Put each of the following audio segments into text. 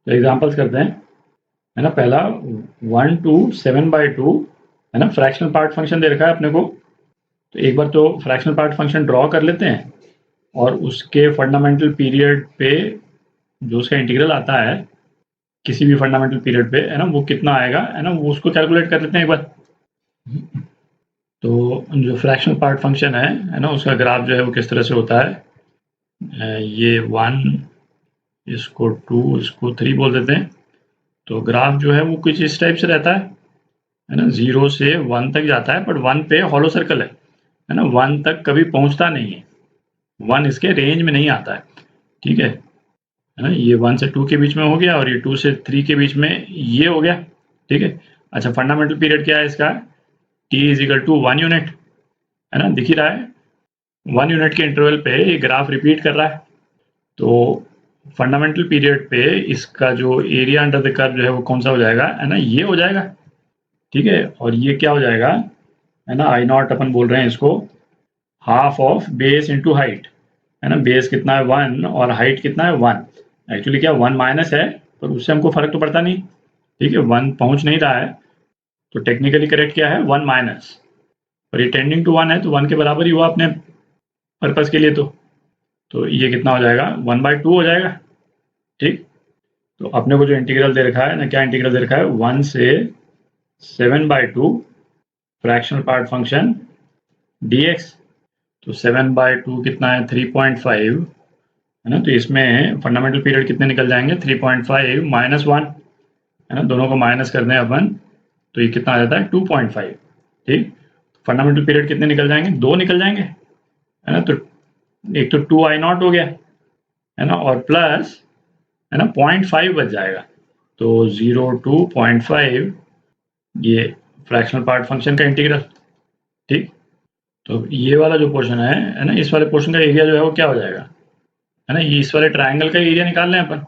तो एग्जांपल्स करते हैं, है ना। पहला 1 to 7/2, है ना, फ्रैक्शनल पार्ट फंक्शन दे रखा है अपने को। तो एक बार तो फ्रैक्शनल पार्ट फंक्शन ड्रॉ कर लेते हैं और उसके फंडामेंटल पीरियड पे जो उसका इंटीग्रल आता है किसी भी फंडामेंटल पीरियड पे, है ना, वो कितना आएगा, है ना, वो उसको कैलकुलेट कर लेते हैं एक बार। तो जो फ्रैक्शनल पार्ट फंक्शन है ना, उसका ग्राफ जो है वो किस तरह से होता है, ये 1, इसको 2, इसको 3 बोल देते हैं। तो ग्राफ जो है वो कुछ इस टाइप से रहता है ना, 0 से 1 तक जाता है, बट 1 पे हॉलो सर्कल है ना, 1 तक कभी पहुंचता नहीं है, 1 इसके रेंज में नहीं आता है, ठीक है ना। ये 1 से 2 के बीच में हो गया और ये 2 से 3 के बीच में ये हो गया, ठीक है। अच्छा, फंडामेंटल पीरियड क्या है इसका, t = 1 यूनिट, है ना, दिख ही रहा है। 1 यूनिट के इंटरवल पे ये ग्राफ रिपीट कर रहा है। तो फंडामेंटल पीरियड पे इसका जो एरिया अंडर द कर्व जो है वो कौन सा हो जाएगा, है ना, ये हो जाएगा, ठीक है। और ये क्या हो जाएगा, है ना, I0 अपन बोल रहे हैं इसको, half of base into height, है ना। बेस कितना है 1 और हाइट कितना है 1। एक्चुअली क्या 1 माइनस है, पर उससे हमको फर्क तो पड़ता नहीं, ठीक है, 1 पहुंच नहीं रहा है। तो टेक्निकली करेक्ट क्या है 1 माइनस, और ये टेंडिंग टू 1 है तो 1 के बराबर ही हुआ अपने पर्पस के लिए। तो ये कितना हो जाएगा 1/2 हो जाएगा, ठीक। तो अपने को जो इंटीग्रल दे रखा है ना, क्या इंटीग्रल दे रखा है, 1 से 7/2 फ्रैक्शनल पार्ट फंक्शन dx। तो 7/2 कितना है 3.5, है ना। तो इसमें फंडामेंटल पीरियड कितने निकल जाएंगे, 3.5 माइनस 1, है ना, दोनों को माइनस कर दें अपन, तो ये कितना आ जाता है 2.5, ठीक। फंडामेंटल पीरियड कितने निकल जाएंगे, 2 निकल जाएंगे, है ना। तो एक तो 2I0 हो गया, है ना, और प्लस, है ना, 0.5 बच जाएगा। तो 0 to 0.5 ये फ्रैक्शनल पार्ट फंक्शन का इंटीग्रल, ठीक। तो ये वाला जो पोर्शन है ना, इस वाले पोर्शन का एरिया जो है वो क्या हो जाएगा, है ना, ये इस वाले ट्राइंगल का एरिया निकाल लें अपन,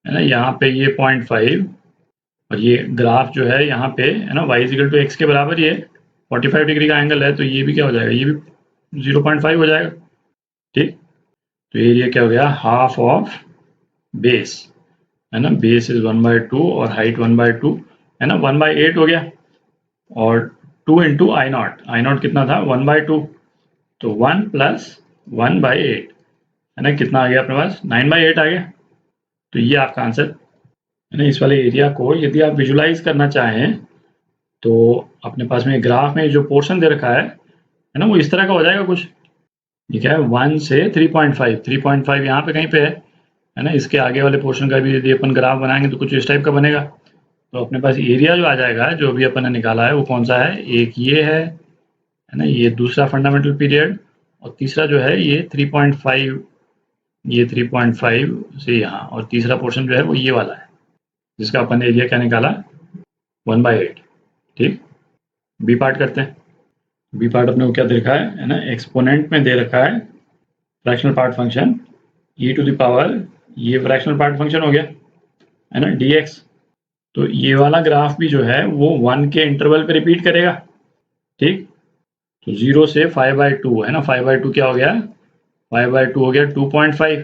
है ना। यहाँ पे ये 0.5 और ये ग्राफ जो है यहाँ पे, है ना, y = x के बराबर ही है, 45 डिग्री का एंगल है, तो ये भी क्या हो जाएगा, ये भी 0.5 हो जाएगा, ठीक। तो एरिया क्या हो गया, हाफ ऑफ बेस, है ना, बेस इज 1/2 और हाइट 1/2, है ना, 1/8 हो गया। और 2 इंटू I0 कितना था 1/2, तो 1 प्लस 1/8, है ना, कितना आ गया अपने पास 9/8 आ गया। तो ये आपका आंसर, है ना। इस वाले एरिया को यदि आप विजुलाइज करना चाहें तो अपने पास में ग्राफ में जो पोर्शन दे रखा है ना, वो इस तरह का हो जाएगा कुछ, ठीक है। 1 से 3.5 यहाँ पे कहीं पे है ना। इसके आगे वाले पोर्शन का भी यदि अपन ग्राफ बनाएंगे तो कुछ इस टाइप का बनेगा। तो अपने पास एरिया जो आ जाएगा, जो भी अपन ने निकाला है, वो कौन सा है, एक ये है ना, ये दूसरा फंडामेंटल पीरियड, और तीसरा जो है ये 3.5, ये 3.5 से यहाँ, और तीसरा पोर्शन जो है वो ये वाला है, जिसका अपन ने एरिया क्या निकाला 1/8, ठीक। बी पार्ट करते हैं। बी पार्ट अपने को क्या दे रखा है ना, एक्सपोनेंट में दे रखा है फ्रैक्शनल पार्ट फंक्शन e⁻, ये फ्रैक्शनल पार्ट फंक्शन हो गया, है ना, dx। तो ये वाला ग्राफ भी जो है वो 1 के इंटरवल पे रिपीट करेगा, ठीक। तो 0 से 5/2, है ना, 5/2 क्या हो गया, 5/2 हो गया 2.5,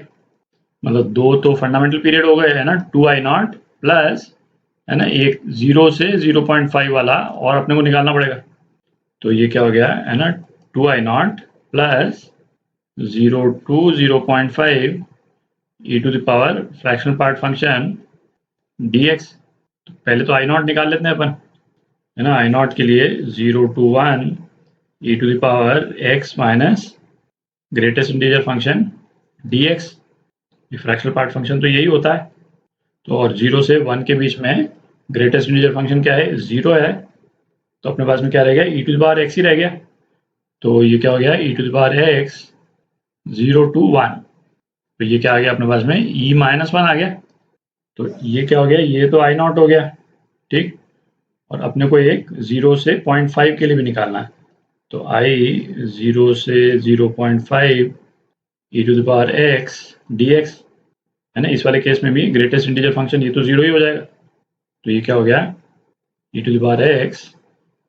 मतलब 2 तो फंडामेंटल पीरियड हो गए, है ना, 2I0 प्लस, है ना, एक 0 से 0.5 वाला और अपने को निकालना पड़ेगा। तो ये क्या हो गया, है ना, 2I0 plus 0 to 0.5 e⁻ fractional part function dx। तो पहले तो I0 निकाल लेते हैं अपन, है ना। I0 के लिए 0 to 1 e⁻x minus greatest integer function dx। ये फ्रैक्शनल पार्ट फंक्शन तो यही होता है। तो और 0 से 1 के बीच में ग्रेटेस्ट इंटीजर फंक्शन क्या है, 0 है। तो अपने पास में क्या रह गया, e⁻x ही रह गया। तो ये क्या हो गया, e⁻x 0 to 1, तो ये क्या आ गया अपने पास में e−1 आ गया। तो ये क्या हो गया, ये तो I0 हो गया, ठीक। और अपने को एक 0 से 0.5 के लिए भी निकालना है। तो I 0 से 0.5 e⁻x dx, है ना। इस वाले केस में भी ग्रेटेस्ट इंटीजर फंक्शन ये तो 0 ही हो जाएगा। तो ये क्या हो गया, e⁻x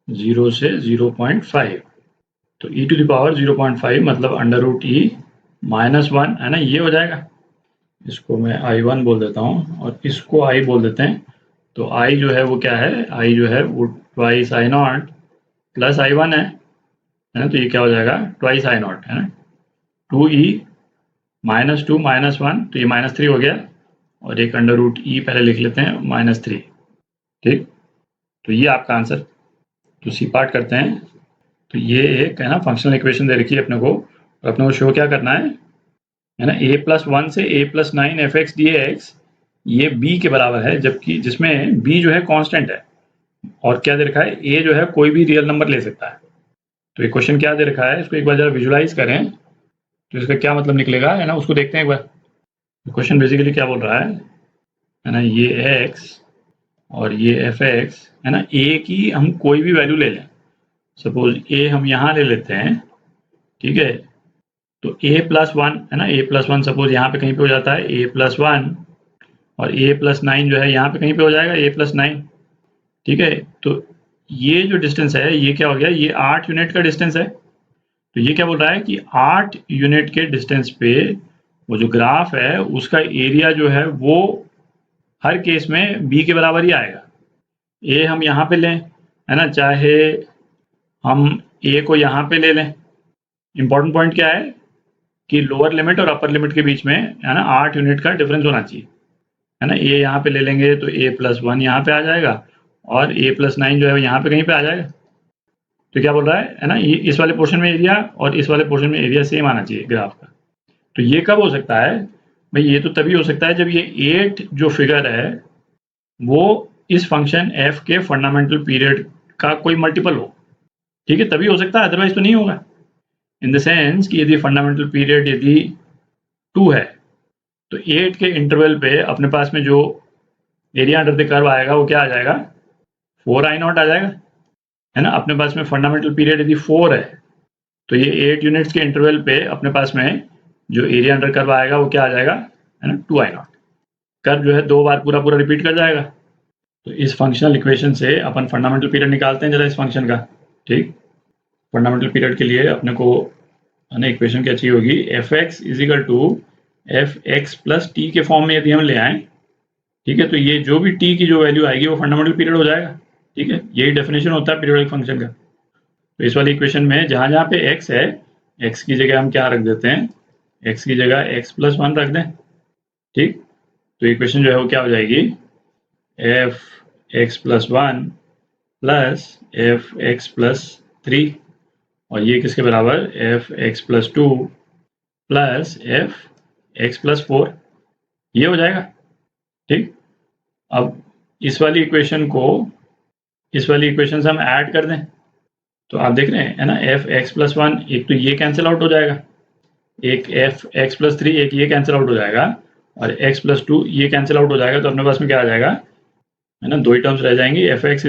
0 से 0.5, तो e⁻0.5 मतलब √e−1, है ना, ये हो जाएगा। इसको मैं I1 बोल देता हूँ और इसको I बोल देते हैं। तो I जो है वो क्या है, I जो है वो twice I not plus I1 है ना। तो ये क्या हो जाएगा, ट्वाइस I नॉट है ना, 2e -2 -1, तो ये -3 हो गया, और एक अंडर रूट ई पहले लिख लेते हैं -3। ठीक, तो ये आपका आंसर। तो सी पार्ट करते हैं। तो ये एक है ना फंक्शनल इक्वेशन दे रखी है अपने को, और अपने को शो क्या करना है ना, a+1 से a+9 fx dx ये b के बराबर है, जबकि जिसमें b जो है कांस्टेंट है, और क्या दे रखा है, a जो है कोई भी रियल नंबर ले सकता है। तो ये क्वेश्चन क्या दे रखा है, इसको एक बार जरा विजुलाइज करें तो इसका क्या मतलब निकलेगा है ना, उसको देखते हैं एक बार। क्वेश्चन बेसिकली क्या बोल रहा है ना, ये x और ये fx है ना, a की हम कोई भी वैल्यू ले लें। सपोज a हम यहाँ ले लेते हैं, ठीक है। तो a+1 है ना, a+1 सपोज यहाँ पे कहीं पे हो जाता है a+1, और a+9 जो है यहाँ पे कहीं पे हो जाएगा a+9, ठीक है। तो ये जो डिस्टेंस है ये क्या हो गया, ये 8 यूनिट का डिस्टेंस है। तो ये क्या बोल रहा है कि 8 यूनिट के डिस्टेंस पे वो जो ग्राफ है उसका एरिया जो है वो हर केस में b के बराबर ही आएगा। a हम यहाँ पे लें है ना, चाहे हम a को यहाँ पे ले लें। इंपॉर्टेंट पॉइंट क्या है कि लोअर लिमिट और अपर लिमिट के बीच में है ना 8 यूनिट का डिफरेंस होना चाहिए है ना। a यहाँ पे ले लेंगे तो a+1 यहाँ पे आ जाएगा, और a+9 जो है यहाँ पे कहीं पे आ जाएगा। तो क्या बोल रहा है ना, ये इस वाले पोर्शन में एरिया और इस वाले पोर्शन में एरिया सेम आना चाहिए ग्राफ का। तो ये कब हो सकता है भाई, ये तो तभी हो सकता है जब ये 8 जो फिगर है वो इस फंक्शन f के फंडामेंटल पीरियड का कोई मल्टीपल हो, ठीक है, तभी हो सकता है, अदरवाइज तो नहीं होगा। इन द सेंस कि यदि फंडामेंटल पीरियड यदि 2 है तो 8 के इंटरवल पे अपने पास में जो एरिया अंडर द कर्व आएगा वो क्या आ जाएगा, 4I0 आ जाएगा है ना। अपने पास में फंडामेंटल पीरियड यदि 4 है तो ये 8 यूनिट्स के इंटरवल पे अपने पास में जो एरिया अंडर कर्व आएगा वो क्या आ जाएगा है ना, 2I0। कर्व जो है 2 बार पूरा पूरा रिपीट कर जाएगा। तो इस फंक्शनल इक्वेशन से अपन फंडामेंटल पीरियड निकालते हैं जरा इस फंक्शन का। ठीक, फंडामेंटल पीरियड के लिए अपने को है ना इक्वेशन क्या चाहिए होगी, fx = fx प्लस टी के फॉर्म में यदि हम ले आए, ठीक है, तो ये जो भी t की जो वैल्यू आएगी वो फंडामेंटल पीरियड हो जाएगा। ठीक है, यही डेफिनेशन होता है पीरियोडिक फंक्शन का। तो इस वाली इक्वेशन में जहां जहां पे x है, x की जगह हम क्या रख देते हैं, x की जगह x+1 रख दें। ठीक, तो इक्वेशन जो है वो क्या हो जाएगी, fx+1 प्लस fx+3, और ये किसके बराबर, fx+2 प्लस fx+4, ये हो जाएगा। ठीक, अब इस वाली इक्वेशन को इस वाली इक्वेशन से हम ऐड कर दें तो आप देख रहे हैं है ना, fx+1 एक तो ये कैंसिल आउट हो जाएगा, एक fx+3 एक ये कैंसिल आउट हो जाएगा, और x+2 ये कैंसिल आउट हो जाएगा। तो अपने पास में क्या आ जाएगा है ना, दो ही टर्म्स रह जाएंगी, fx =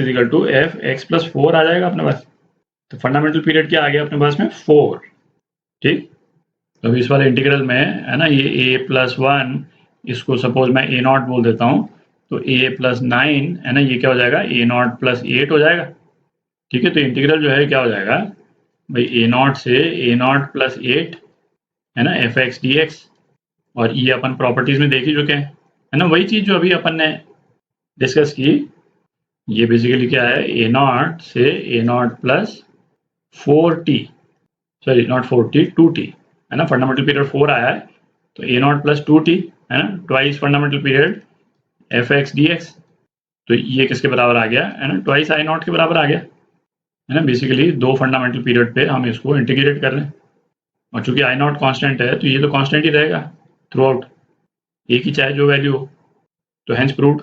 fx+4 आ जाएगा अपने पास। तो फंडामेंटल पीरियड क्या आ गया अपने पास में, 4। ठीक, तो इस वाले इंटीग्रल में है ना ये a+1 इसको सपोज मैं a0 बोल देता हूँ, तो a+9 है ना ये क्या हो जाएगा, a0 + 8 हो जाएगा। ठीक है, तो इंटीग्रल जो है क्या हो जाएगा भाई, a0 से a0 + 8 है ना fx dx, और ये अपन प्रॉपर्टीज में देख ही चुके हैं है ना, वही चीज जो अभी अपन ने डिस्कस की। ये बेसिकली क्या है, a0 से a0 + 4t, sorry not 4t 2t है ना, फंडामेंटल पीरियड 4 आया है, तो a0 + 2t है ना, twice fundamental period fx dx। तो ये किसके बराबर आ गया है ना, ट्वाइस I0 के बराबर आ गया है ना। बेसिकली दो फंडामेंटल पीरियड पे हम इसको इंटीग्रेट कर रहे हैं, और चूंकि I0 कांस्टेंट है तो ये तो कांस्टेंट ही रहेगा थ्रू आउट, एक ही चाहे जो वैल्यू हो, तो हेंस प्रूव्ड।